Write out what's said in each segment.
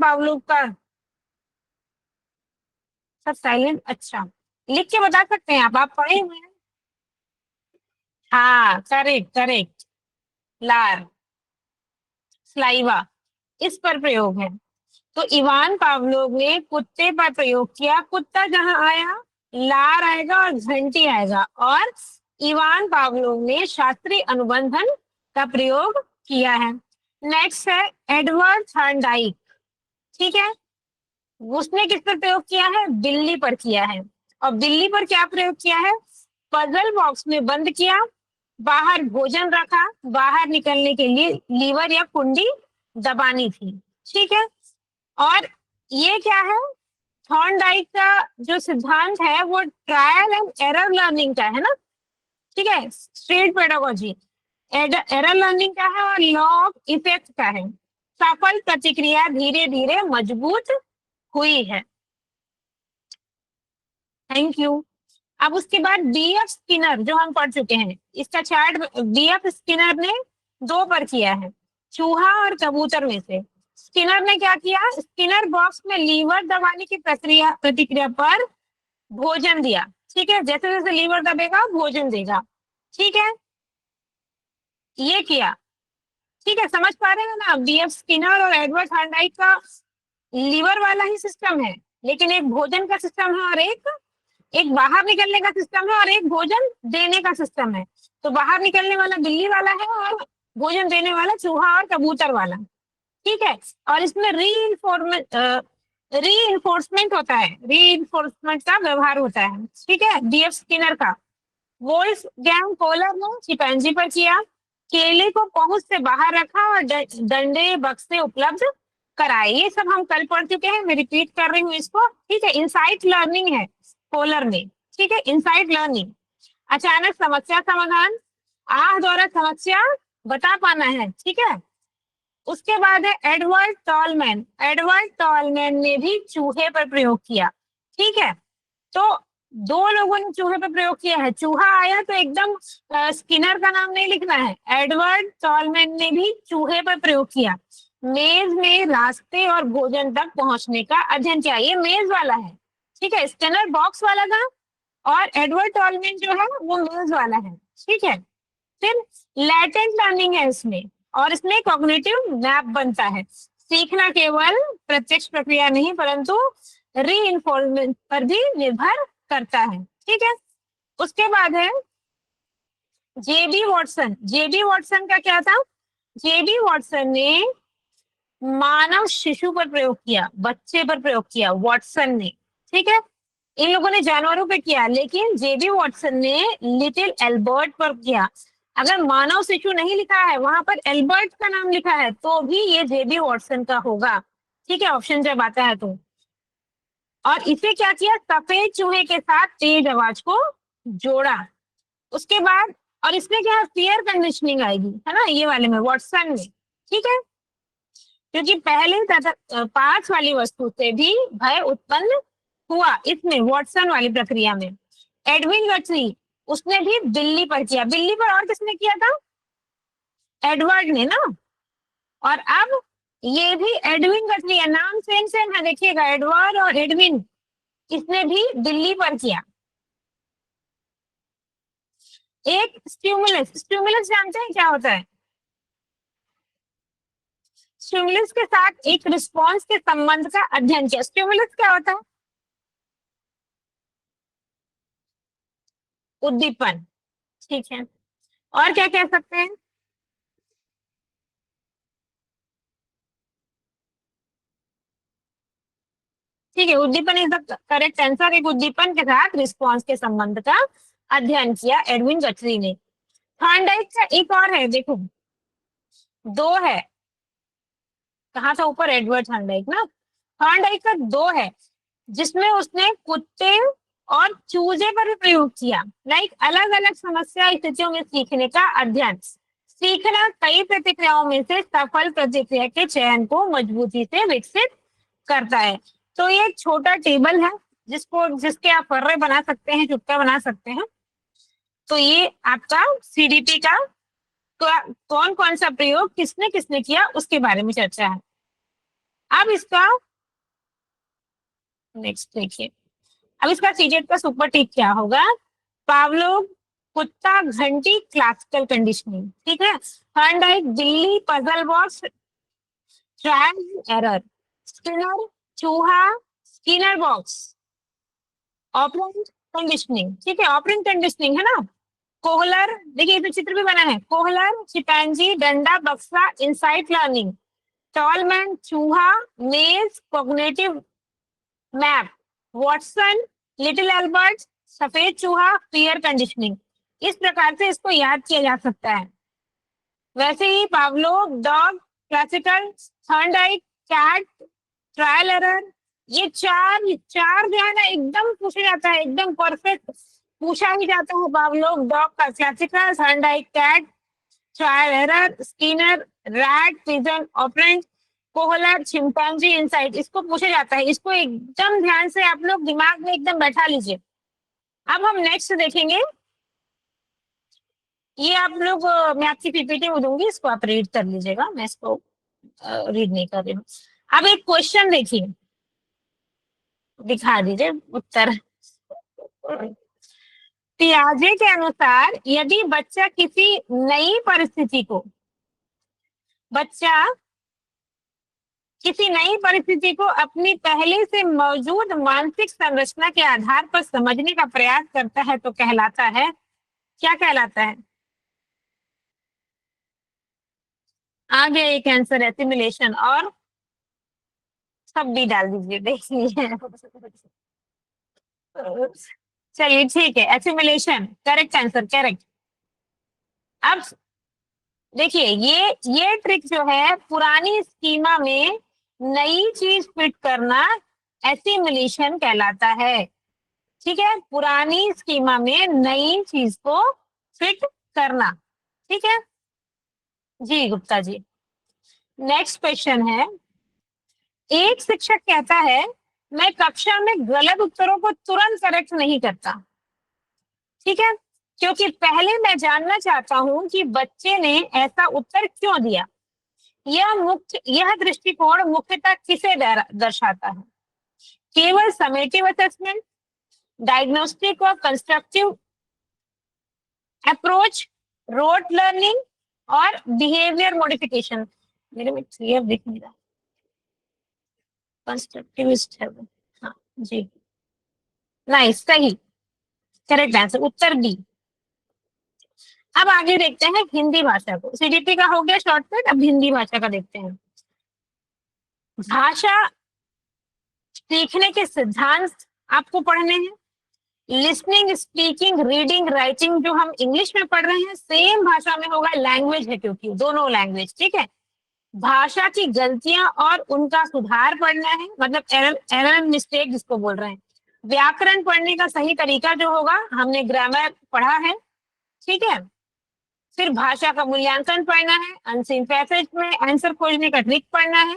Pavlov का? सब silent, अच्छा। लिख के बता सकते हैं आप पढ़े हुए हैं? हाँ, करेक्ट करेक्ट। लार, स्लाइवा, इस पर प्रयोग है। तो इवान पावलोव ने कुत्ते पर प्रयोग किया। कुत्ता जहां आया, लार आएगा और घंटी आएगा। और इवान पावलोव ने शास्त्रीय अनुबंधन का प्रयोग किया है। नेक्स्ट है एडवर्ड थॉर्नडाइक। ठीक है, उसने किस पर प्रयोग किया है? बिल्ली पर किया है। और बिल्ली पर क्या प्रयोग किया है? पजल बॉक्स में बंद किया, बाहर भोजन रखा, बाहर निकलने के लिए लीवर या कुंडी दबानी थी। ठीक है, और ये क्या है? थॉर्नडाइक का जो सिद्धांत है वो ट्रायल एंड एरर लर्निंग का है ना। ठीक है, स्ट्रेट पेडागोजी, एरर लर्निंग का है और लॉ ऑफ इफेक्ट का है। सफल प्रतिक्रिया धीरे धीरे मजबूत हुई है। Thank you. अब उसके बाद बीएफ स्किनर जो हम पढ़ चुके हैं, इसका चार्ट बीएफ स्किनर ने 2 पर किया है, चूहा और कबूतर में से। स्किनर ने क्या किया? स्किनर बॉक्स में लीवर दबाने की प्रतिक्रिया पर भोजन दिया। ठीक है, जैसे जैसे लीवर दबेगा भोजन देगा। ठीक है, ये किया। ठीक है, समझ पा रहे हैं ना? बीएफ स्किनर और एडवर्ड थॉर्नडाइक का लीवर वाला ही सिस्टम है, लेकिन एक भोजन का सिस्टम है और एक बाहर निकलने का सिस्टम है और एक भोजन देने का सिस्टम है। तो बाहर निकलने वाला बिल्ली वाला है और भोजन देने वाला चूहा और कबूतर वाला। ठीक है, और इसमें री होता है, री का व्यवहार होता है। ठीक है, बीएफ स्किनर का। वोल्फ्गैंग कोहलर ने चिंपैंजी पर किया। केले को पहुंच से बाहर रखा और डंडे बक्से उपलब्ध कराए। ये सब हम कल पढ़ चुके हैं, मैं रिपीट कर रही हूँ इसको। ठीक है, इंसाइट लर्निंग है कोहलर में। ठीक है, इंसाइट लर्निंग। अचानक समस्या समाधान, आह द्वारा समस्या बता पाना है। ठीक है, उसके बाद है एडवर्ड टॉलमैन। एडवर्ड टॉलमैन ने भी चूहे पर प्रयोग किया। ठीक है, तो 2 लोगों ने चूहे पर प्रयोग किया है। चूहा आया तो एकदम स्किनर का नाम नहीं लिखना है, एडवर्ड टॉलमैन ने भी चूहे पर प्रयोग किया। मेज में रास्ते और भोजन तक पहुंचने का अध्ययन किया। ये मेज वाला है। ठीक है, स्किनर बॉक्स वाला था और एडवर्ड टॉलमैन जो है वो मेज वाला है। ठीक है, फिर लैटेंट लर्निंग है इसमें, और इसमें कॉग्निटिव मैप बनता है। सीखना केवल प्रत्यक्ष प्रक्रिया नहीं परंतु रीइंफोर्समेंट पर भी निर्भर करता है। ठीक है, उसके बाद है जेबी वॉटसन। जेबी वॉटसन का क्या था? जेबी वॉटसन ने मानव शिशु पर प्रयोग किया, बच्चे पर प्रयोग किया, वॉटसन ने। ठीक है, इन लोगों ने जानवरों पे किया, लेकिन जेबी वॉटसन ने लिटिल एल्बर्ट पर किया। अगर मानव शिशु नहीं लिखा है, वहां पर एल्बर्ट का नाम लिखा है, तो भी ये जेबी वॉटसन का होगा। ठीक है, ऑप्शन जब आता है तो। और इसे क्या किया? सफेद चूहे के साथ तेज आवाज को जोड़ा। उसके बाद, और इसमें क्या है? फियर कंडीशनिंग आएगी, है ना, ये वाले में, वॉटसन में। ठीक है, क्योंकि पहले पास वाली वस्तु से भी भय उत्पन्न हुआ, इसमें वॉटसन वाली प्रक्रिया में। एडविन गटरी, उसने भी बिल्ली पर किया। बिल्ली पर और किसने किया था? एडवर्ड ने ना। और अब ये भी एडविन गटरी है, नाम सेम सेम है, देखिएगा, एडवर्ड और एडविन, इसने भी बिल्ली पर किया। एक स्टिमुलस, स्टिमुलस जानते हैं क्या होता है? स्टिमुलस के साथ एक रिस्पॉन्स के संबंध का अध्ययन किया। स्टिमुलस क्या होता है? उद्दीपन। ठीक है, और क्या कह सकते हैं? ठीक है, उद्दीपन इज द करेक्ट आंसर। एक उद्दीपन के साथ रिस्पॉन्स के संबंध का अध्ययन किया एडविन गटरी ने। थॉर्नडाइक का एक और है, देखो, 2 है। कहा था ऊपर? एडवर्ड थॉर्नडाइक ना। थॉर्नडाइक का 2 है, जिसमें उसने कुत्ते और चूजे पर भी प्रयोग किया। लाइक अलग अलग समस्या स्थितियों में सीखने का अध्ययन। सीखना कई प्रतिक्रियाओं में से सफल प्रतिक्रिया के चयन को मजबूती से विकसित करता है। तो ये एक छोटा टेबल है जिसके आप फर्रे बना सकते हैं, चुटका बना सकते हैं। तो ये आपका सीडीपी का कौन कौन सा प्रयोग किसने किसने किया उसके बारे में चर्चा है। अब इसका नेक्स्ट देखिए, अब इसका सीजेट का सुपर टिक क्या होगा? पावलोव कुत्ता, घंटी क्लासिकल कंडीशनिंग, ठीक है। थॉर्नडाइक बिल्ली, puzzle box trial error, Skinner चूहा, स्किनर बॉक्स ऑपरेंट कंडीशनिंग, ठीक है, ऑपरेंट कंडीशनिंग है ना। कोहलर, देखिए इसमें चित्र भी बना है, कोहलर चिपैंजी, डंडा बक्सा इंसाइट लर्निंग, टॉलमैन चूहा, मेज cognitive map, Watson little Albert सफेद चूहा फियर कंडीशनिंग। इस प्रकार से इसको याद किया जा सकता है। वैसे ही Pavlov dog classical, Thorndike cat trial error, ये चार चार जो है ना एकदम पूछा जाता है, एकदम परफेक्ट पूछा ही जाता है। पावलोव डॉग का classical, Thorndike cat trial error, Skinner rat pigeon operant, Kohler chimpanzee insight, इसको पूछा जाता है। इसको एकदम ध्यान से आप लोग दिमाग में एकदम बैठा लीजिए। अब हम नेक्स्ट देखेंगे, ये आप लोग मैं आपकी पीपीटी में दूंगी, इसको आप रीड कर लीजिएगा, मैं इसको रीड नहीं कर रही हूँ। अब एक क्वेश्चन देखिए, दिखा दीजिए उत्तर। पियाजे के अनुसार यदि बच्चा किसी नई परिस्थिति को अपनी पहले से मौजूद मानसिक संरचना के आधार पर समझने का प्रयास करता है तो कहलाता है, क्या कहलाता है? आगे एक आंसर है सिमुलेशन, और सब भी डाल दीजिए देख लीजिए। चलिए ठीक है, एसिमुलेशन करेक्ट आंसर, करेक्ट। अब देखिए, ये ट्रिक जो है पुरानी स्कीमा में नई चीज फिट करना एसिमुलेशन कहलाता है, ठीक है। पुरानी स्कीमा में नई चीज को फिट करना, ठीक है जी गुप्ता जी। नेक्स्ट क्वेश्चन है, एक शिक्षक कहता है मैं कक्षा में गलत उत्तरों को तुरंत करेक्ट नहीं करता, ठीक है, क्योंकि पहले मैं जानना चाहता हूं कि बच्चे ने ऐसा उत्तर क्यों दिया। यह दृष्टिकोण मुख्यतः किसे दर्शाता है? केवल समेटिव असेसमेंट, डायग्नोस्टिक और कंस्ट्रक्टिव अप्रोच, रोट लर्निंग और बिहेवियर मॉडिफिकेशन। मेरे में क्लियर दिख नहीं रहा, कंस्ट्रक्टिविस्ट है वो, हाँ जी, नाइस, सही, करेक्ट आंसर उत्तर बी। अब आगे देखते हैं हिंदी भाषा को, सीडीपी का हो गया शॉर्टकट, अब हिंदी भाषा का देखते हैं। भाषा सीखने के सिद्धांत आपको पढ़ने हैं। लिसनिंग, स्पीकिंग, रीडिंग, राइटिंग जो हम इंग्लिश में पढ़ रहे हैं सेम भाषा में होगा, लैंग्वेज है क्योंकि दोनों लैंग्वेज, ठीक है। भाषा की गलतियां और उनका सुधार पढ़ना है, मतलब एरर मिस्टेक जिसको बोल रहे हैं। व्याकरण पढ़ने का सही तरीका जो होगा, हमने ग्रामर पढ़ा है, ठीक है। फिर भाषा का मूल्यांकन पढ़ना है, अनसीन पैसेज में आंसर खोजने का ट्रिक पढ़ना है।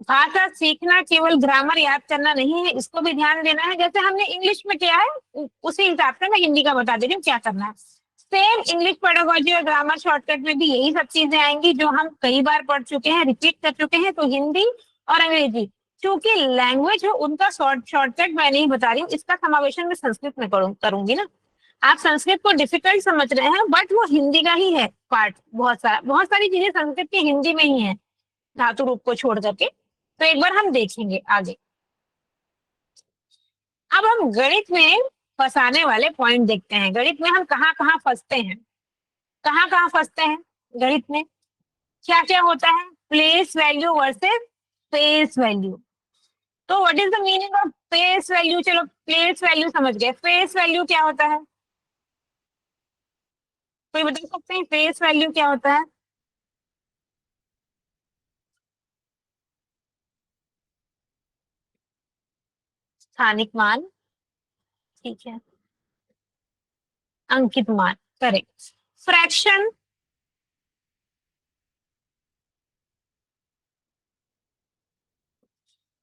भाषा सीखना केवल ग्रामर याद करना नहीं है, इसको भी ध्यान देना है। जैसे हमने इंग्लिश में किया है उसी हिसाब से मैं हिंदी का बता दे रही हूँ क्या करना है। सेम इंग्लिश पेडागोजी और ग्रामर शॉर्टकट में भी यही सब चीजें आएंगी जो हम कई बार पढ़ चुके हैं, रिपीट कर चुके हैं। तो हिंदी और अंग्रेजी क्योंकि लैंग्वेज है उनका शॉर्टकट मैं नहीं बता रही हूँ, इसका समावेशन मैं संस्कृत में करूंगी ना। आप संस्कृत को डिफिकल्ट समझ रहे हैं बट वो हिंदी का ही है पार्ट, बहुत सारी चीजें संस्कृत की हिंदी में ही है, धातु रूप को छोड़ करके। तो एक बार हम देखेंगे आगे। अब हम गणित में फंसाने वाले पॉइंट देखते हैं, गणित में हम कहाँ कहाँ फंसते हैं, कहाँ कहाँ फंसते हैं गणित में, क्या क्या होता है, place value versus face value. तो what is the meaning of face value? चलो प्लेस वैल्यू समझ गए, फेस वैल्यू क्या होता है, कोई बता सकते हैं फेस वैल्यू क्या होता है? स्थानिक मान, ठीक है, अंकित मान, करेक्ट। फ्रैक्शन,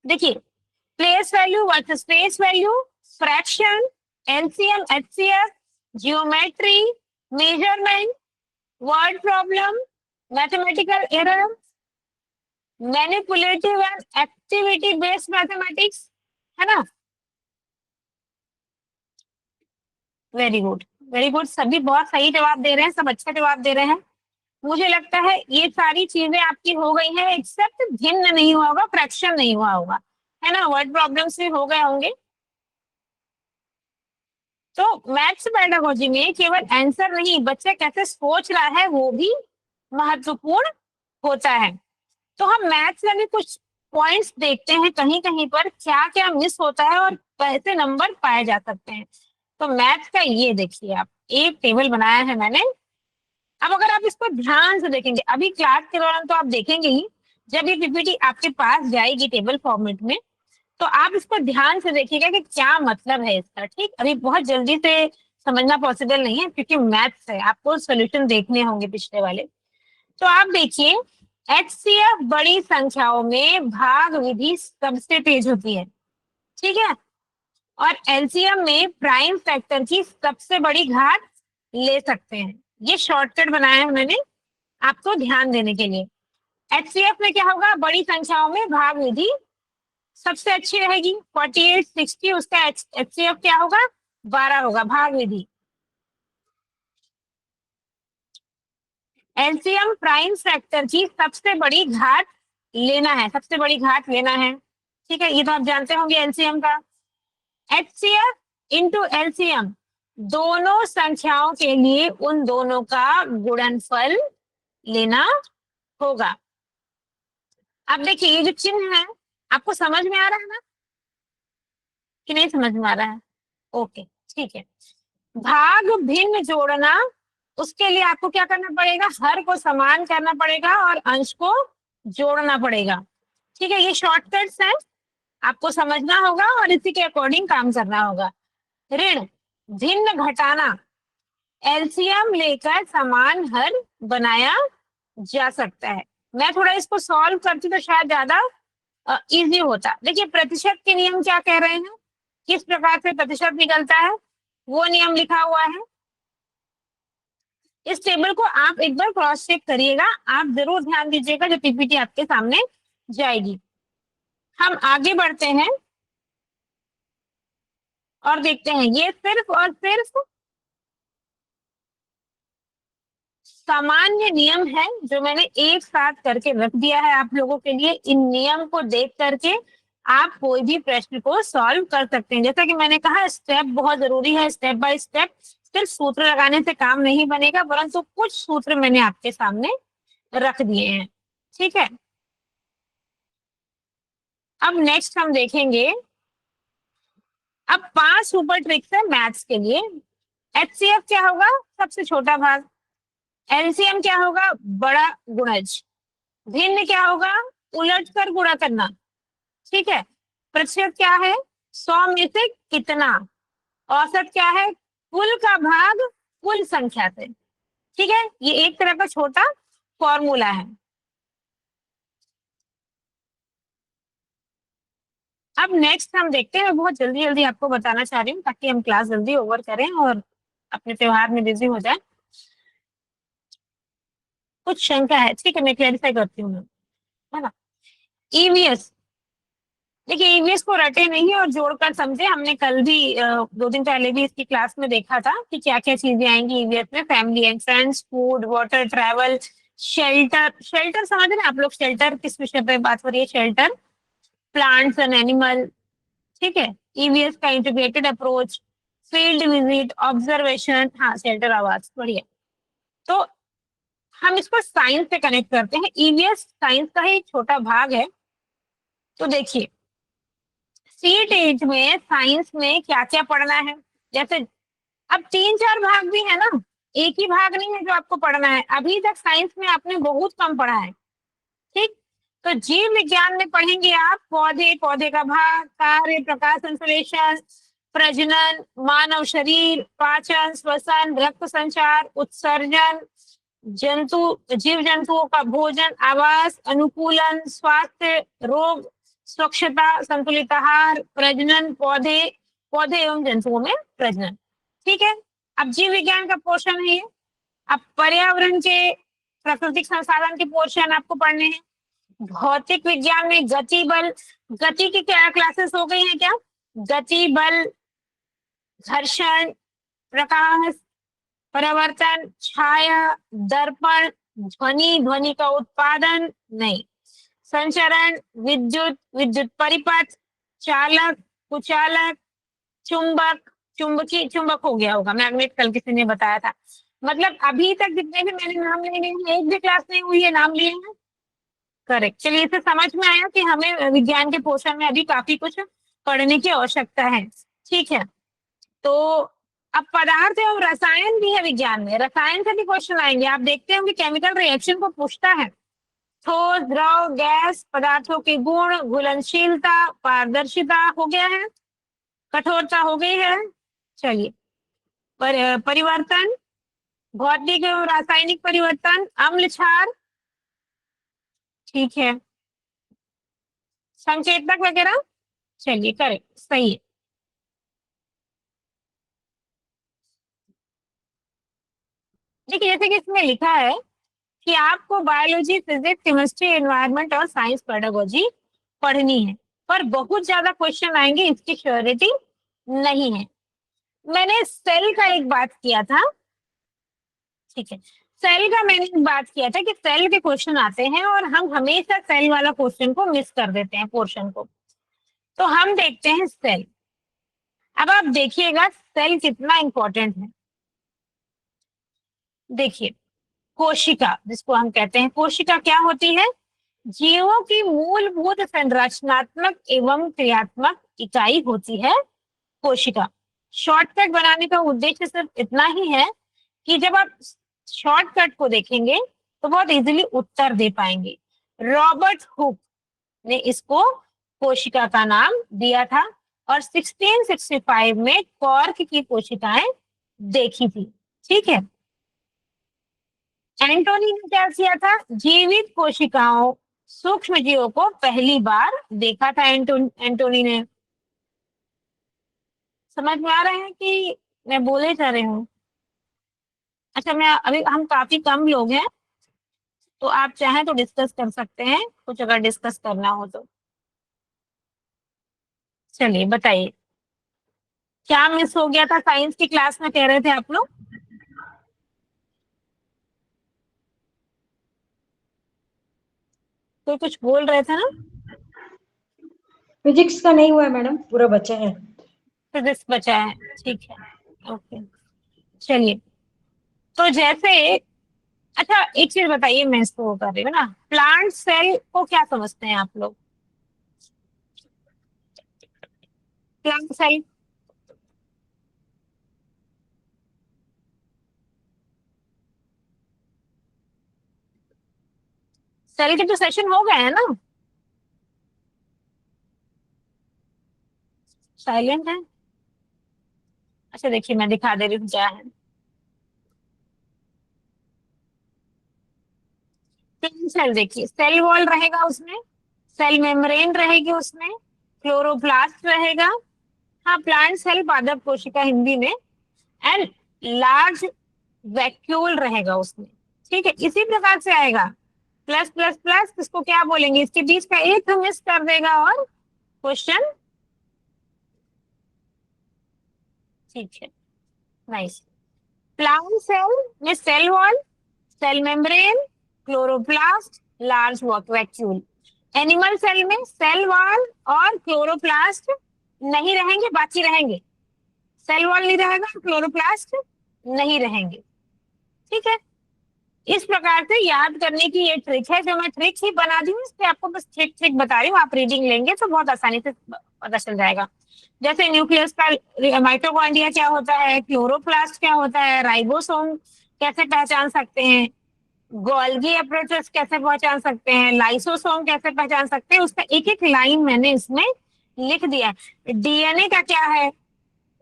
देखिए place value versus face value, fraction, LCM, HCF, geometry, measurement, word problem, mathematical error, manipulative and activity based mathematics, है ना। वेरी गुड, वेरी गुड, सभी बहुत सही जवाब दे रहे हैं, सब अच्छा जवाब दे रहे हैं। मुझे लगता है ये सारी चीजें आपकी हो गई हैं, एक्सेप्ट भिन्न नहीं हुआ होगा, फ्रैक्शन नहीं हुआ होगा, है ना, वर्ड प्रॉब्लम्स भी हो गए होंगे। तो मैथ्स पेडागोजी में केवल आंसर नहीं, बच्चा कैसे सोच रहा है वो भी महत्वपूर्ण होता है। तो हम मैथ्स में भी कुछ पॉइंट्स देखते हैं, कहीं कहीं पर क्या क्या मिस होता है और कैसे नंबर पाए जा सकते हैं। तो मैथ्स का ये देखिए, आप एक टेबल बनाया है मैंने। अब अगर आप इसको ध्यान से देखेंगे, अभी क्लास के दौरान तो आप देखेंगे ही, जब ये पीपीटी आपके पास जाएगी टेबल फॉर्मेट में, तो आप इसको ध्यान से देखिएगा कि क्या मतलब है इसका। ठीक, अभी बहुत जल्दी से समझना पॉसिबल नहीं है क्योंकि मैथ्स है, आपको सोल्यूशन देखने होंगे पिछले वाले। तो आप देखिए, एचसीएफ बड़ी संख्याओं में भाग विधि सबसे तेज होती है, ठीक है, और एलसीएम में प्राइम फैक्टर की सबसे बड़ी घात ले सकते हैं। ये शॉर्टकट बनाया है मैंने आपको ध्यान देने के लिए। एचसीएफ में क्या होगा, बड़ी संख्याओं में भाग विधि सबसे अच्छी रहेगी, 48 60, उसका एचसीएफ क्या होगा, 12 होगा भाग विधि। एलसीएम प्राइम फैक्टर की सबसे बड़ी घात लेना है, सबसे बड़ी घात लेना है, ठीक है, ये तो आप जानते होंगे एलसीएम का। एचसीएफ इंटू एलसीएम, दोनों संख्याओं के लिए उन दोनों का गुणनफल लेना होगा। अब देखिए ये जो चिन्ह है, आपको समझ में आ रहा है ना कि नहीं समझ में आ रहा है? ओके, ठीक है। भाग भिन्न जोड़ना, उसके लिए आपको क्या करना पड़ेगा, हर को समान करना पड़ेगा और अंश को जोड़ना पड़ेगा, ठीक है, ये शॉर्टकट्स हैं, आपको समझना होगा और इसी के अकॉर्डिंग काम करना होगा। ऋण भिन्न घटाना, एलसीएम लेकर समान हर बनाया जा सकता है। मैं थोड़ा इसको सॉल्व करती तो शायद ज्यादा इजी होता। देखिए प्रतिशत के नियम क्या कह रहे हैं, किस प्रकार से प्रतिशत निकलता है, वो नियम लिखा हुआ है। इस टेबल को आप एक बार क्रॉस चेक करिएगा, आप जरूर ध्यान दीजिएगा जब पीपीटी आपके सामने जाएगी। हम आगे बढ़ते हैं और देखते हैं, ये सिर्फ और सिर्फ सामान्य नियम है जो मैंने एक साथ करके रख दिया है आप लोगों के लिए। इन नियम को देख करके आप कोई भी प्रश्न को सॉल्व कर सकते हैं। जैसा कि मैंने कहा, स्टेप बहुत जरूरी है, स्टेप बाय स्टेप। सिर्फ सूत्र लगाने से काम नहीं बनेगा, परंतु कुछ सूत्र मैंने आपके सामने रख दिए हैं, ठीक है। अब नेक्स्ट हम देखेंगे, अब 5 सुपर ट्रिक्स है मैथ्स के लिए। एचसीएफ क्या होगा, सबसे छोटा भाग। एलसीएम क्या होगा, बड़ा गुणज। भिन्न क्या होगा, उलट कर गुणा करना, ठीक है। प्रतिशत क्या है, 100 में से कितना। औसत क्या है, कुल का भाग कुल संख्या से, ठीक है, ये एक तरह का छोटा फॉर्मूला है। अब नेक्स्ट हम देखते हैं, मैं बहुत जल्दी जल्दी आपको बताना चाह रही हूँ ताकि हम क्लास जल्दी ओवर करें और अपने त्योहार में बिजी हो जाए। कुछ शंका है, ठीक है, मैं क्लैरिफाई करती हूँ, है ना। ईवीएस, देखिए ईवीएस को रटे नहीं और जोड़कर समझे। हमने कल भी 2 दिन पहले भी इसकी क्लास में देखा था कि क्या क्या चीजें आएंगी ईवीएस में। Family and friends, food, water, travel, shelter. Shelter समझ रहे हैं आप लोग, शेल्टर किस विषय पे बात हो रही है, शेल्टर, प्लांट्स एंड एनिमल, ठीक है। ईवीएस का integrated approach, field visit, observation, हाँ शेल्टर, आवाज, बढ़िया। तो हम इसको साइंस से कनेक्ट करते हैं, ईवीएस साइंस का ही एक छोटा भाग है। तो देखिए सीट एज में साइंस में क्या क्या पढ़ना है, जैसे अब 3-4 भाग भी है ना, एक ही भाग नहीं है जो आपको पढ़ना है। अभी तक साइंस में आपने बहुत कम पढ़ा है, ठीक। तो जीव विज्ञान में पढ़ेंगे आप पौधे, पौधे का भाग, कार्य, प्रकाश संश्लेषण, प्रजनन, मानव शरीर, पाचन, श्वसन, रक्त संचार, उत्सर्जन, जंतु, जीव जंतुओं का भोजन, आवास, अनुकूलन, स्वास्थ्य, रोग, स्वच्छता, संतुलित आहार, प्रजनन, पौधे, पौधे एवं जंतुओं में प्रजनन, ठीक है। अब जीव विज्ञान का पोर्शन है ये। अब पर्यावरण के प्राकृतिक संसाधन के पोर्शन आपको पढ़ने हैं, भौतिक विज्ञान में गति बल, गति की क्या क्लासेस हो गई हैं क्या? गति बल, घर्षण, प्रकाश, परावर्तन, छाया, दर्पण, ध्वनि, ध्वनि का उत्पादन नहीं, संचरण, विद्युत, विद्युत परिपथ, चालक, कुचालक, चुंबक, चुंबकी, चुंबक हो गया होगा, मैग्नेट कल किसी ने बताया था। मतलब अभी तक जितने भी मैंने नाम लिए हैं, एक भी क्लास नहीं हुई है नाम लिए हैं। करेक्ट। चलिए, इसे समझ में आया कि हमें विज्ञान के पोर्शन में अभी काफी कुछ पढ़ने की आवश्यकता है। ठीक है, तो अब पदार्थ एवं रसायन भी है विज्ञान में, रसायन से भी क्वेश्चन आएंगे। आप देखते होंगे केमिकल रिएक्शन को पूछता है। ठोस, द्रव, गैस, पदार्थों के गुण, घुलनशीलता, पारदर्शिता हो गया है, कठोरता हो गई है। चलिए, परिवर्तन, भौतिक एवं रासायनिक परिवर्तन, अम्ल क्षार, ठीक है, संकेतक वगैरह। चलिए, करेक्ट, सही है। देखिए, जैसे कि इसमें लिखा है कि आपको बायोलॉजी, फिजिक्स, केमिस्ट्री, एनवायरनमेंट और साइंस पेडागोजी पढ़नी है, पर बहुत ज्यादा क्वेश्चन आएंगे, इसकी श्योरिटी नहीं है। मैंने सेल का एक बात किया था, ठीक है, सेल का मैंने एक बात किया था कि सेल के क्वेश्चन आते हैं और हम हमेशा सेल वाला क्वेश्चन को मिस कर देते हैं, पोर्शन को। तो हम देखते हैं सेल। अब आप देखिएगा सेल कितना इंपॉर्टेंट है। देखिए, कोशिका जिसको हम कहते हैं, कोशिका क्या होती है? जीवों की मूलभूत संरचनात्मक एवं क्रियात्मक इकाई होती है कोशिका। शॉर्टकट बनाने का उद्देश्य सिर्फ इतना ही है कि जब आप शॉर्टकट को देखेंगे तो बहुत इजीली उत्तर दे पाएंगे। रॉबर्ट हुक ने इसको कोशिका का नाम दिया था और 1665 में कॉर्क की कोशिकाएं देखी थी। ठीक है, एंटोनी ने क्या किया था? जीवित कोशिकाओं, सूक्ष्म जीवों को पहली बार देखा था एंटोनी ने। समझ में आ रहा है कि मैं बोले जा रही हूँ? अच्छा, मैं अभी, हम काफी कम लोग हैं, तो आप चाहें तो डिस्कस कर सकते हैं, कुछ अगर डिस्कस करना हो तो। चलिए, बताइए क्या मिस हो गया था साइंस की क्लास में, कह रहे थे आप लोग? कोई कुछ बोल रहे थे ना? फिजिक्स का नहीं हुआ है मैडम, पूरा बचा है। फिजिक्स बचा है, ठीक है, ओके। चलिए, तो जैसे, अच्छा एक चीज बताइए, मैं इसको वो कर रही हूँ ना, प्लांट सेल को क्या समझते हैं आप लोग? प्लांट सेल, सेल के तो सेशन हो गए हैं ना? साइलेंट है? अच्छा, देखिए मैं दिखा दे रही हूँ क्या है। प्लांट सेल देखिए, सेल वॉल रहेगा उसमें, सेल मेम्ब्रेन रहेगी उसमें, क्लोरोप्लास्ट रहेगा, हाँ प्लांट सेल पादप कोशिका हिंदी में, एंड लार्ज वैक्यूल रहेगा उसमें। ठीक है, इसी प्रकार से आएगा। प्लस प्लस प्लस, इसको क्या बोलेंगे? इसके बीच का एक मिस कर देगा और क्वेश्चन, ठीक है, नाइस। प्लांट सेल में cell wall, cell membrane, chloroplast, large vacuole. Animal cell में सेल वॉल और क्लोरोप्लास्ट नहीं रहेंगे, बाकी रहेंगे। सेल वॉल नहीं रहेगा, क्लोरोप्लास्ट नहीं रहेंगे। ठीक है, इस प्रकार से याद करने की ये ट्रिक है, जो मैं ट्रिक ही बना दी हूँ, इसलिए आपको बस ट्रिक ट्रिक बता रही हूँ। आप रीडिंग लेंगे तो बहुत आसानी से पता चल जाएगा। जैसे न्यूक्लियस का, माइटोकॉन्ड्रिया क्या होता है, क्लोरोप्लास्ट क्या होता है, राइबोसोम कैसे पहचान सकते हैं, गोल्गी अप्रोचेस कैसे पहचान सकते हैं, लाइसोसोम कैसे पहचान सकते हैं, उसका एक एक लाइन मैंने इसमें लिख दिया है। डीएनए का क्या है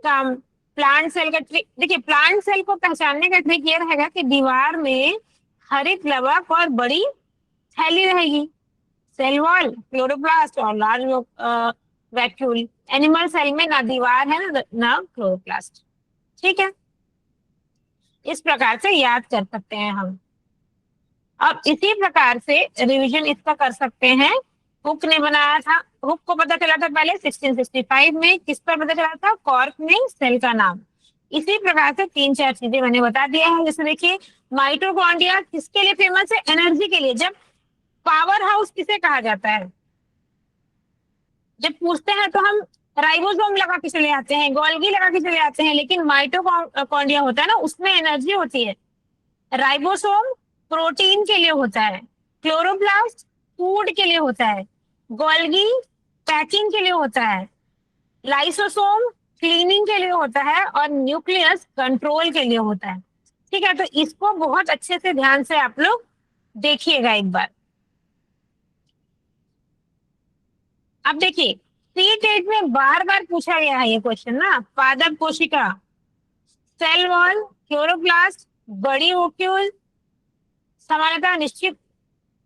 काम, प्लांट सेल का ट्रिक देखिए, प्लांट सेल को पहचानने का ट्रिक ये रहेगा कि दीवार में हरित लवक और बड़ी थैली रहेगी, सेल वॉल, क्लोरोप्लास्ट और लार्ज वैक्यूल। एनिमल सेल में ना दीवार है ना क्लोरोप्लास्ट। ठीक है, इस प्रकार से याद कर सकते हैं हम। अब इसी प्रकार से रिवीजन इसका कर सकते हैं। हुक ने बनाया था, हुक को पता चला था पहले 1665 में, किस पर पता चला था, कॉर्क में सेल का नाम। इसी प्रकार से तीन चार चीजें मैंने बता दिया है। जैसे देखिए माइटोकॉन्ड्रिया किसके लिए फेमस है, एनर्जी के लिए। जब पावर हाउस किसे कहा जाता है, जब पूछते हैं तो हम राइबोसोम लगा के चले आते हैं, गोल्गी लगा के चले आते हैं, लेकिन माइटोकॉन्ड्रिया होता है ना, उसमें एनर्जी होती है। राइबोसोम प्रोटीन के लिए होता है, क्लोरोप्लास्ट फूड के लिए होता है, गोल्गी पैकिंग के लिए होता है, लाइसोसोम क्लीनिंग के लिए होता है, और न्यूक्लियस कंट्रोल के लिए होता है। ठीक है, तो इसको बहुत अच्छे से ध्यान से आप लोग देखिएगा एक बार। अब देखिए सी टेट में बार बार पूछा गया है ये क्वेश्चन ना, पादप कोशिका, सेल वॉल, क्लोरोप्लास्ट, बड़ी ओक्यूल, सामान्यतः निश्चित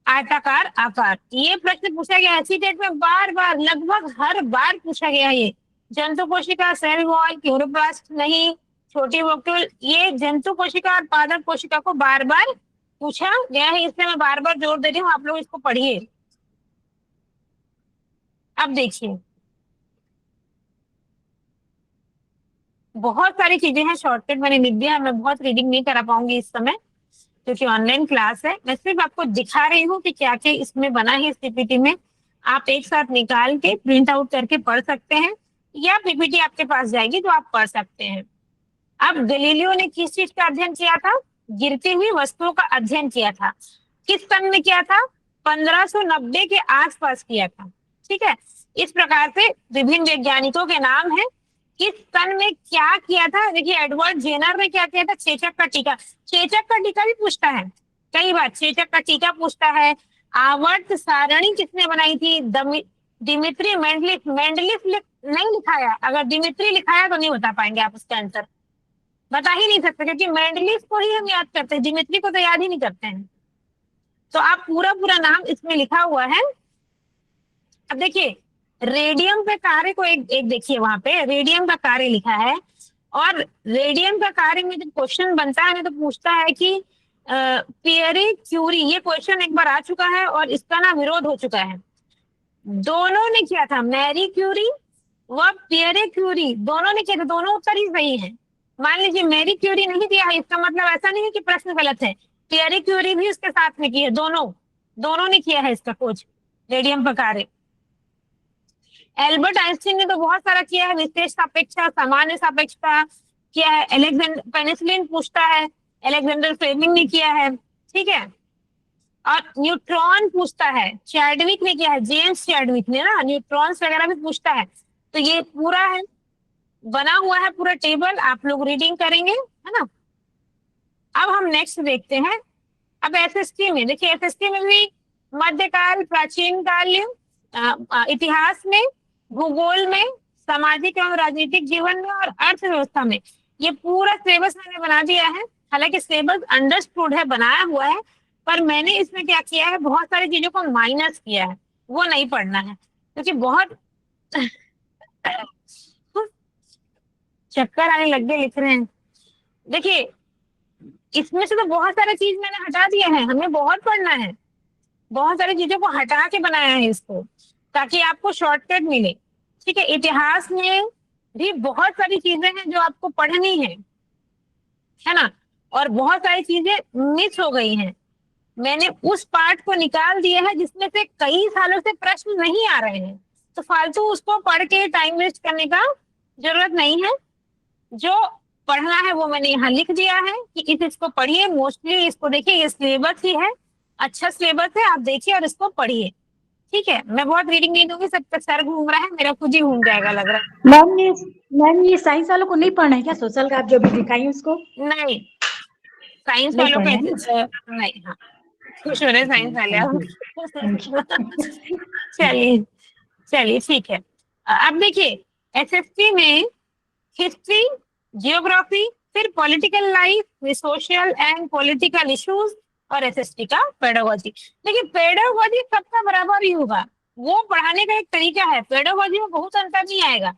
आयताकार आकार। ये प्रश्न पूछा गया है सी टेट में बार बार, लगभग हर बार पूछा गया है ये। जंतु कोशिका, सेल वॉल, क्लोरोप्लास्ट नहीं, छोटी ओक्यूल, ये जंतु कोशिका और पादप कोशिका को बार बार पूछा गया है, इसलिए मैं बार बार जोर दे रही हूँ, आप लोग इसको पढ़िए। अब देखिए बहुत सारी चीजें हैं, शॉर्टकट मैंने लिख दिया है, मैं बहुत रीडिंग नहीं करा पाऊंगी इस समय क्योंकि ऑनलाइन क्लास है। मैं सिर्फ आपको दिखा रही हूँ कि क्या क्या इसमें बना है इस पीपीटी में। आप एक साथ निकाल के प्रिंट आउट करके पढ़ सकते हैं, या पीपीटी आपके पास जाएगी तो आप पढ़ सकते हैं। अब गैलीलियो ने किस चीज का अध्ययन किया था, गिरती हुई वस्तुओं का अध्ययन किया था। किस सन में किया था, 1590 के आसपास किया था। ठीक है, इस प्रकार से विभिन्न वैज्ञानिकों के नाम है, किस सन में क्या किया था। देखिए एडवर्ड जेनर ने क्या किया था, चेचक का टीका। चेचक का टीका भी पूछता है कई बार, चेचक का टीका पूछता है। आवर्त सारणी किसने बनाई थी, दिमित्री मेंडलिफ। मेंडलिफ नहीं लिखाया, अगर दिमित्री लिखाया तो नहीं बता पाएंगे आप उसका आंसर, बता ही नहीं सकते, क्योंकि मेंडलिफ को ही हम याद करते हैं, दिमित्री को तो याद ही नहीं करते हैं। तो आप पूरा पूरा नाम इसमें लिखा हुआ है। अब देखिए रेडियम के कार्य को एक देखिए, वहां पे रेडियम का कार्य लिखा है, और रेडियम का कार्य में जब क्वेश्चन बनता है ना तो पूछता है कि पियरे क्यूरी, ये क्वेश्चन एक बार आ चुका है और इसका ना विरोध हो चुका है। दोनों ने किया था, मैरी क्यूरी व पियरे क्यूरी, दोनों ने किया था, दोनों उत्तर ही सही है। मान लीजिए मैरी क्यूरी नहीं दिया है, इसका मतलब ऐसा नहीं है कि प्रश्न गलत है, पियरे क्यूरी भी उसके साथ में की है, दोनों दोनों ने किया है इसका खोज, रेडियम पर कार्य। एल्बर्ट आइंस्टीन ने तो बहुत सारा किया है, विशेष सापेक्षता, सामान्य सापेक्षता किया है, एलेक्जेंडर पेनिसिलिन पूछता है, एलेक्जेंडर फ्लेमिंग ने किया है। ठीक है, और न्यूट्रॉन पूछता है, चैडविक ने किया है, जेम्स चैडविक ने ना न्यूट्रॉन्स वगैरह भी पूछता है। तो ये पूरा है, बना हुआ है पूरा टेबल, आप लोग रीडिंग करेंगे, है ना। अब हम नेक्स्ट देखते हैं। अब एसएसटी में देखिए, एसएसटी में भी मध्यकाल, प्राचीन काल, इतिहास में, भूगोल में, सामाजिक एवं राजनीतिक जीवन में, और अर्थव्यवस्था में, ये पूरा सिलेबस मैंने बना दिया है। हालांकि सिलेबस अंडरस्टूड है, बनाया हुआ है, पर मैंने इसमें क्या किया है, बहुत सारी चीजों को माइनस किया है, वो नहीं पढ़ना है क्योंकि बहुत चक्कर आने लग गए लिख रहे हैं। देखिए इसमें से तो बहुत सारा चीज मैंने हटा दिया है, हमें बहुत पढ़ना है, बहुत सारी चीजों को हटा के बनाया है इसको ताकि आपको शॉर्टकट मिले। ठीक है, इतिहास में भी बहुत सारी चीजें हैं जो आपको पढ़नी है ना, और बहुत सारी चीजें मिस हो गई हैं, मैंने उस पार्ट को निकाल दिया है जिसमें से कई सालों से प्रश्न नहीं आ रहे हैं, तो फालतू उसको पढ़ के टाइम वेस्ट करने का जरूरत नहीं है। जो पढ़ना है वो मैंने यहाँ लिख दिया है कि इसको पढ़िए, मोस्टली इसको देखिए, ये सिलेबस ही है, अच्छा सिलेबस है, आप देखिए और इसको पढ़िए। ठीक है, मैं बहुत रीडिंग नहीं दूंगी, सबका सर घूम रहा है, मेरा खुद ही घूम जाएगा लग रहा है। मैम ये साइंस वालों को नहीं पढ़ना है क्या, सोशल का आप जो भी दिखाई उसको नहीं, साइंस नहीं वालों पढ़ना है को ना। नहीं, हाँ खुश हो रहे साइंस वाले थैंक अब। You thank you. चलिए चलिए ठीक है। अब देखिए एसएसटी में हिस्ट्री, जियोग्राफी, फिर political life, social and political issues, और एसएसटी का पेडागोजी। देखिए पेडागोजी सबका बराबर ही होगा, वो पढ़ाने का एक तरीका है, पेडागोजी में बहुत अंतर नहीं आएगा,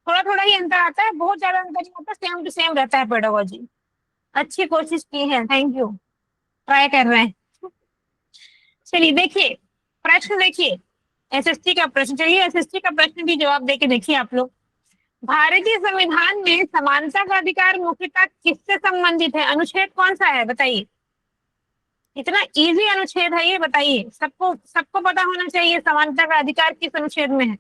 थोड़ा थोड़ा ही अंतर आता है, बहुत ज्यादा अंतर नहीं आता, सेम टू सेम रहता है पेडागोजी। अच्छी कोशिश की है, थैंक यू, ट्राई कर रहे हैं। चलिए देखिए, प्रश्न देखिए, एसएसटी का प्रश्न। चलिए एसएसटी का प्रश्न भी जवाब देके देखिए आप लोग। भारतीय संविधान में समानता का अधिकार मुख्यतः किससे संबंधित है? अनुच्छेद कौन सा है बताइए? इतना इजी अनुच्छेद है ये, बताइए। सबको सबको पता होना चाहिए समानता का अधिकार किस अनुच्छेद में है।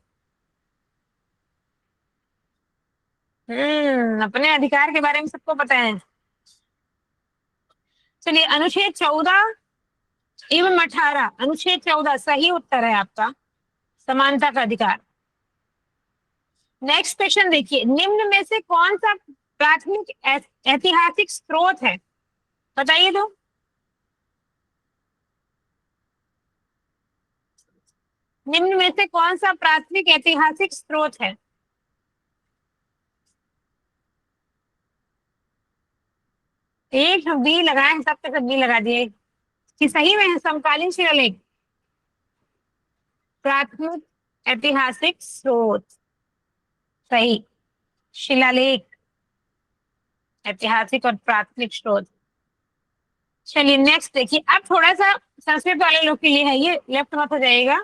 अपने अधिकार के बारे में सबको पता है। चलिए अनुच्छेद 14 एवं 18, अनुच्छेद 14 सही उत्तर है आपका, समानता का अधिकार। नेक्स्ट क्वेश्चन देखिए, निम्न में से कौन सा प्राथमिक ऐतिहासिक स्रोत है? बताइए तो। निम्न में से कौन सा प्राथमिक ऐतिहासिक स्रोत है? एक बी लगाए, सब तक बी लगा दिए कि सही में है समकालीन शिलालेख प्राथमिक ऐतिहासिक स्रोत। सही, शिलालेख ऐतिहासिक और प्राथमिक स्रोत। चलिए नेक्स्ट देखिए, अब थोड़ा सा संस्कृत वाले लोग के लिए है ये, लेफ्ट मत हो जाएगा,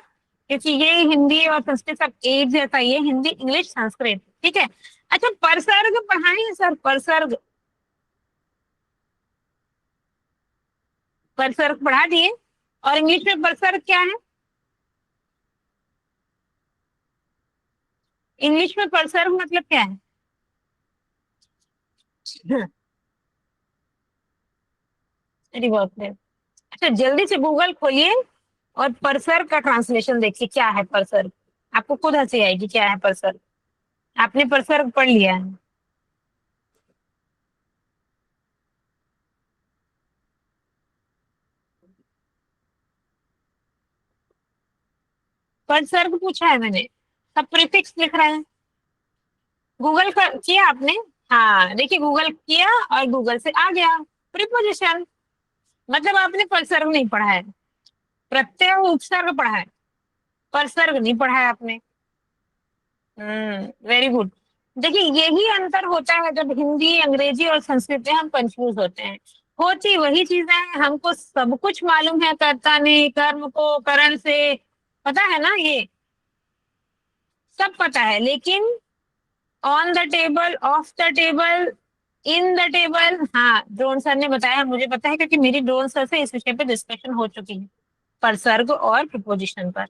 क्योंकि ये हिंदी और संस्कृत सब एक जैसा ही है, हिंदी इंग्लिश संस्कृत, ठीक है। अच्छा, परसर्ग पढ़ाएं सर, परसर्ग, परसर्ग पढ़ा दिए। और इंग्लिश में परसर्ग क्या है? इंग्लिश में परसर्ग मतलब क्या है? अरे बाप रे। अच्छा जल्दी से गूगल खोलिए और परसर्ग का ट्रांसलेशन देखिए क्या है परसर्ग। आपको खुद हंसी आएगी क्या है परसर्ग। आपने परसर्ग पढ़ लिया है। परसर्ग पूछा है मैंने, सब प्रीफिक्स लिख रहे हैं। गूगल कर किया आपने? हाँ देखिए, गूगल किया और गूगल से आ गया प्रीपोजिशन। मतलब आपने परसर्ग नहीं पढ़ा है, प्रत्यय और उपसर्ग पढ़ा है, परसर्ग नहीं पढ़ा है आपने। Very good. देखिए यही अंतर होता है जब हिंदी अंग्रेजी और संस्कृत में हम कंफ्यूज होते हैं। होती वही चीजें हैं, हमको सब कुछ मालूम है, कर्ता ने कर्म को करण से, पता है ना, ये सब पता है, लेकिन on the table, of the table, in the table, हाँ ड्रोन सर ने बताया, मुझे पता है क्योंकि मेरी ड्रोन सर से इस विषय पे डिस्कशन हो चुकी है, परसर्ग और प्रपोजिशन पर,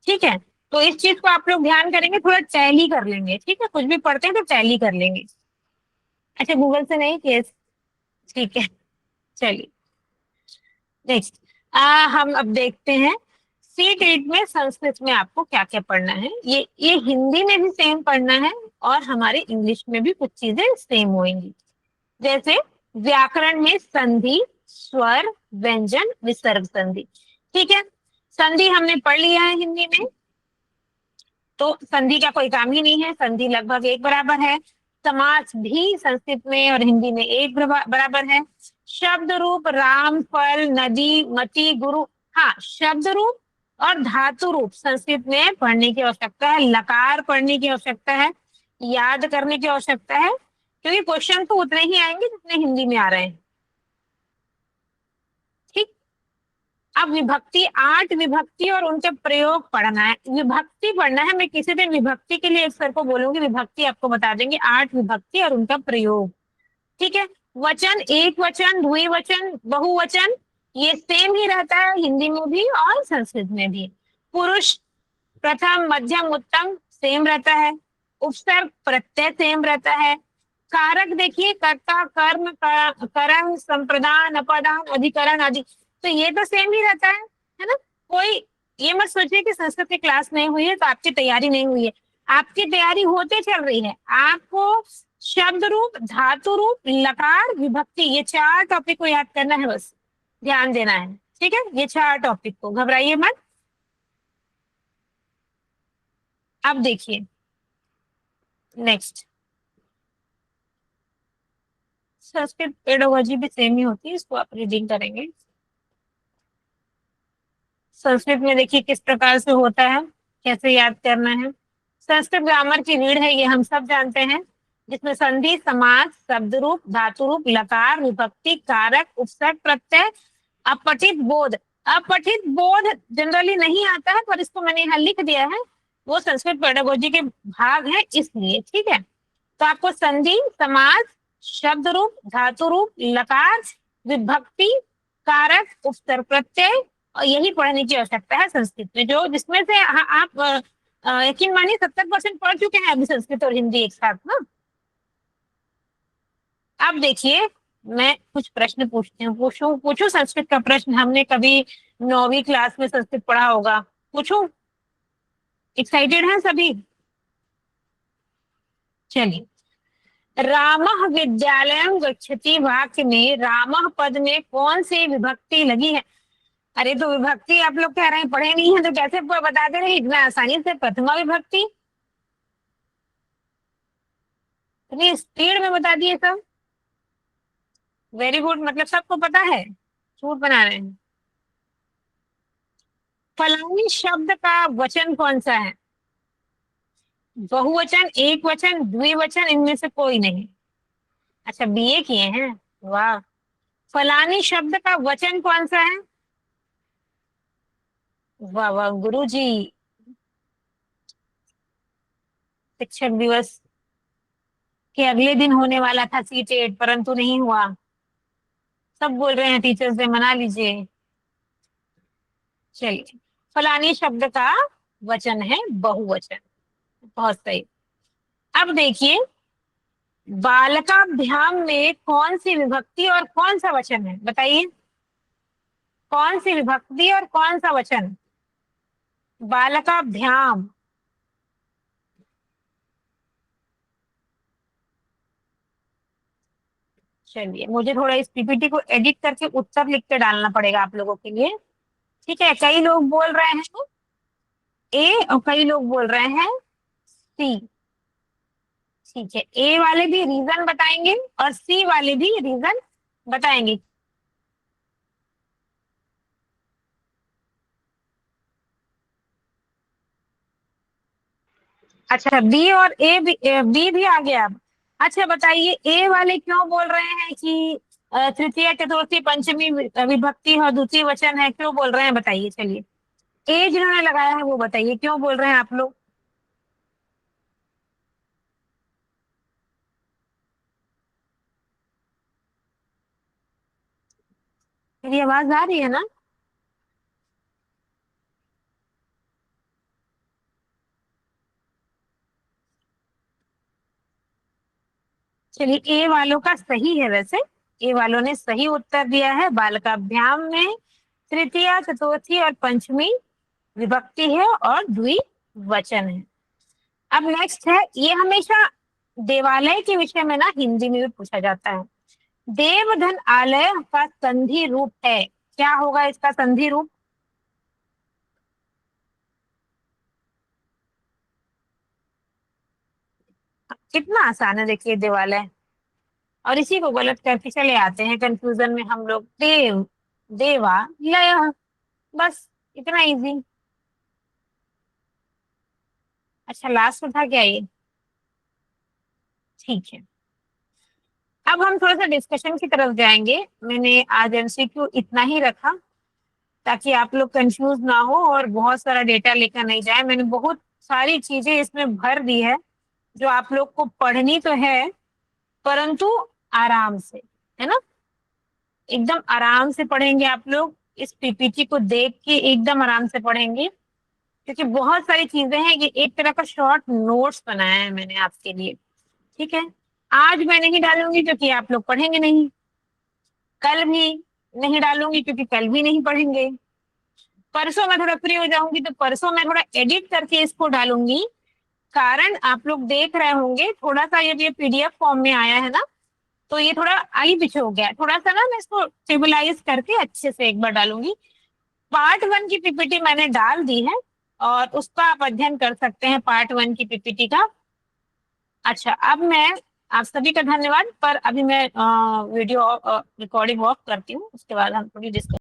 ठीक है। तो इस चीज को आप लोग ध्यान करेंगे, थोड़ा टैली कर लेंगे, ठीक है, कुछ भी पढ़ते हैं तो टैली कर लेंगे। अच्छा गूगल से नहीं केस, ठीक है। चलिए नेक्स्ट, हम अब देखते हैं सीट 8 में संस्कृत में आपको क्या क्या पढ़ना है। ये हिंदी में भी सेम पढ़ना है और हमारे इंग्लिश में भी कुछ चीजें सेम होंगी। जैसे व्याकरण में संधि, स्वर, व्यंजन, विसर्ग संधि, ठीक है। संधि हमने पढ़ लिया है हिंदी में, तो संधि का कोई काम ही नहीं है, संधि लगभग एक बराबर है। समास भी संस्कृत में और हिंदी में एक बराबर है। शब्द रूप राम, फल, नदी, मति, गुरु, हाँ शब्द रूप और धातु रूप संस्कृत में पढ़ने की आवश्यकता है, लकार पढ़ने की आवश्यकता है, याद करने की आवश्यकता है, क्योंकि क्वेश्चन तो उतने ही आएंगे जितने हिंदी में आ रहे हैं, ठीक। अब विभक्ति, 8 विभक्ति और उनके प्रयोग पढ़ना है, विभक्ति पढ़ना है। मैं किसी दिन विभक्ति के लिए एक सर को बोलूंगी, विभक्ति आपको बता देंगे, 8 विभक्ति और उनका प्रयोग, ठीक है। वचन, एक वचन, द्विवचन, बहुवचन, ये सेम ही रहता है हिंदी में भी और संस्कृत में भी। पुरुष, प्रथम, मध्यम, उत्तम सेम रहता है। उपसर्ग, प्रत्यय सेम रहता है। कारक देखिए, कर्ता, कर्म, करण, संप्रदान, अपादान, अधिकरण आदि, तो ये तो सेम ही रहता है ना। कोई ये मत सोचिए कि संस्कृत की क्लास नहीं हुई है तो आपकी तैयारी नहीं हुई है, आपकी तैयारी होते चल रही है। आपको शब्द रूप, धातु रूप, लकार, विभक्ति, ये 4 टॉपिक को याद करना है, बस ध्यान देना है, ठीक है। ये 4 टॉपिक को, घबराइए मत। अब देखिए नेक्स्ट, संस्कृत पेडोलॉजी भी सेम ही होती है, इसको आप रीडिंग करेंगे। संस्कृत में देखिए किस प्रकार से होता है, कैसे याद करना है। संस्कृत ग्रामर की रीढ़ है, ये हम सब जानते हैं, जिसमें संधि, समास, शब्द रूप, धातु रूप, लकार, विभक्ति, कारक, उपसर्ग, प्रत्यय, अपठित, बोध, अपठित बोध जनरली नहीं आता है, पर इसको मैंने यहाँ लिख दिया है, वो संस्कृत पेडागोजी के भाग है इसलिए, ठीक है। तो आपको संधि, समास, शब्द रूप, धातु रूप, लकार, विभक्ति, कारक, उपसर्ग प्रत्यय, और यही पढ़ने की आवश्यकता है संस्कृत में, जो जिसमें से आप यकीन मानिए 70% पढ़ चुके हैं अभी संस्कृत और हिंदी एक साथ ना। अब देखिए, मैं कुछ प्रश्न पूछती हूँ, पूछू संस्कृत का प्रश्न। हमने कभी 9वीं क्लास में संस्कृत पढ़ा होगा, पूछू? एक्साइटेड हैं सभी? चलिए, रामः विद्यालयं गच्छति वाक्य में रामः पद में कौन सी विभक्ति लगी है? अरे तो विभक्ति आप लोग कह रहे हैं पढ़े नहीं है, तो कैसे बता दे रहे इतना आसानी से? प्रथमा विभक्ति, इतनी स्पीड में बता दिए सब। वेरी गुड, मतलब सबको पता है, झूठ बना रहे हैं। फलानी शब्द का वचन कौन सा है? बहुवचन, एक वचन, द्विवचन, इनमें से कोई नहीं। अच्छा, बीए किए हैं, वाह। फलानी शब्द का वचन कौन सा है? वाह वाह गुरु जी, शिक्षक दिवस के अगले दिन होने वाला था सीटेट, परंतु नहीं हुआ। सब बोल रहे हैं टीचर्स डे मना लीजिए। चलिए, फलानी शब्द का वचन है बहुवचन, बहुत सही। अब देखिए, बालकाभ्याम में कौन सी विभक्ति और कौन सा वचन है? बताइए, कौन सी विभक्ति और कौन सा वचन? बालकाभ्याम, चलिए मुझे थोड़ा इस पीपीटी को एडिट करके उत्तर लिख के डालना पड़ेगा आप लोगों के लिए, ठीक है। कई लोग बोल रहे हैं ए और कई लोग बोल रहे हैं सी, ठीक है। ए वाले भी रीजन बताएंगे और सी वाले भी रीजन बताएंगे। अच्छा, बी और ए भी, बी भी आ गया अब। अच्छा बताइए, ए वाले क्यों बोल रहे हैं कि तृतीय चतुर्थी पंचमी विभक्ति और द्वितीय वचन है, क्यों बोल रहे हैं बताइए? चलिए, ए जिन्होंने लगाया है वो बताइए क्यों बोल रहे हैं आप लोग? मेरी आवाज आ रही है ना? चलिए, ए वालों का सही है वैसे, ए वालों ने सही उत्तर दिया है। बालकाभ्याम में तृतीया, चतुर्थी और पंचमी विभक्ति है और द्विवचन है। अब नेक्स्ट है, ये हमेशा देवालय के विषय में ना हिंदी में भी पूछा जाता है। देवधन आलय का संधि रूप है, क्या होगा इसका संधि रूप? कितना आसान है देखिए, देवालय, और इसी को गलत करके चले आते हैं कंफ्यूजन में हम लोग। देव, देवा, लय, बस इतना इजी। अच्छा, लास्ट में था क्या ये? ठीक है, अब हम थोड़ा सा डिस्कशन की तरफ जाएंगे। मैंने आज एमसीक्यू इतना ही रखा ताकि आप लोग कंफ्यूज ना हो और बहुत सारा डेटा लेकर नहीं जाए। मैंने बहुत सारी चीजें इसमें भर दी है जो आप लोग को पढ़नी तो है, परंतु आराम से, है ना? एकदम आराम से पढ़ेंगे आप लोग, इस पीपीटी को देख के एकदम आराम से पढ़ेंगे, क्योंकि बहुत सारी चीजें हैं। ये एक तरह का शॉर्ट नोट्स बनाया है मैंने आपके लिए, ठीक है। आज मैं नहीं डालूंगी क्योंकि आप लोग पढ़ेंगे नहीं, कल भी नहीं डालूंगी क्योंकि कल भी नहीं पढ़ेंगे, परसों मैं थोड़ा फ्री हो जाऊंगी तो परसों मैं थोड़ा एडिट करके इसको डालूंगी। कारण आप लोग देख रहे होंगे थोड़ा सा ये पीडीएफ फॉर्म में आया है ना, तो ये थोड़ा आगे पीछे हो गया, थोड़ा सा ना मैं इसको स्टेबलाइज करके अच्छे से एक बार डालूंगी। पार्ट 1 की पीपीटी मैंने डाल दी है और उसका आप अध्ययन कर सकते हैं, पार्ट 1 की पीपीटी का। अच्छा, अब मैं आप सभी का धन्यवाद, पर अभी मैं वीडियो रिकॉर्डिंग ऑफ करती हूँ, उसके बाद हम थोड़ी डिस्कस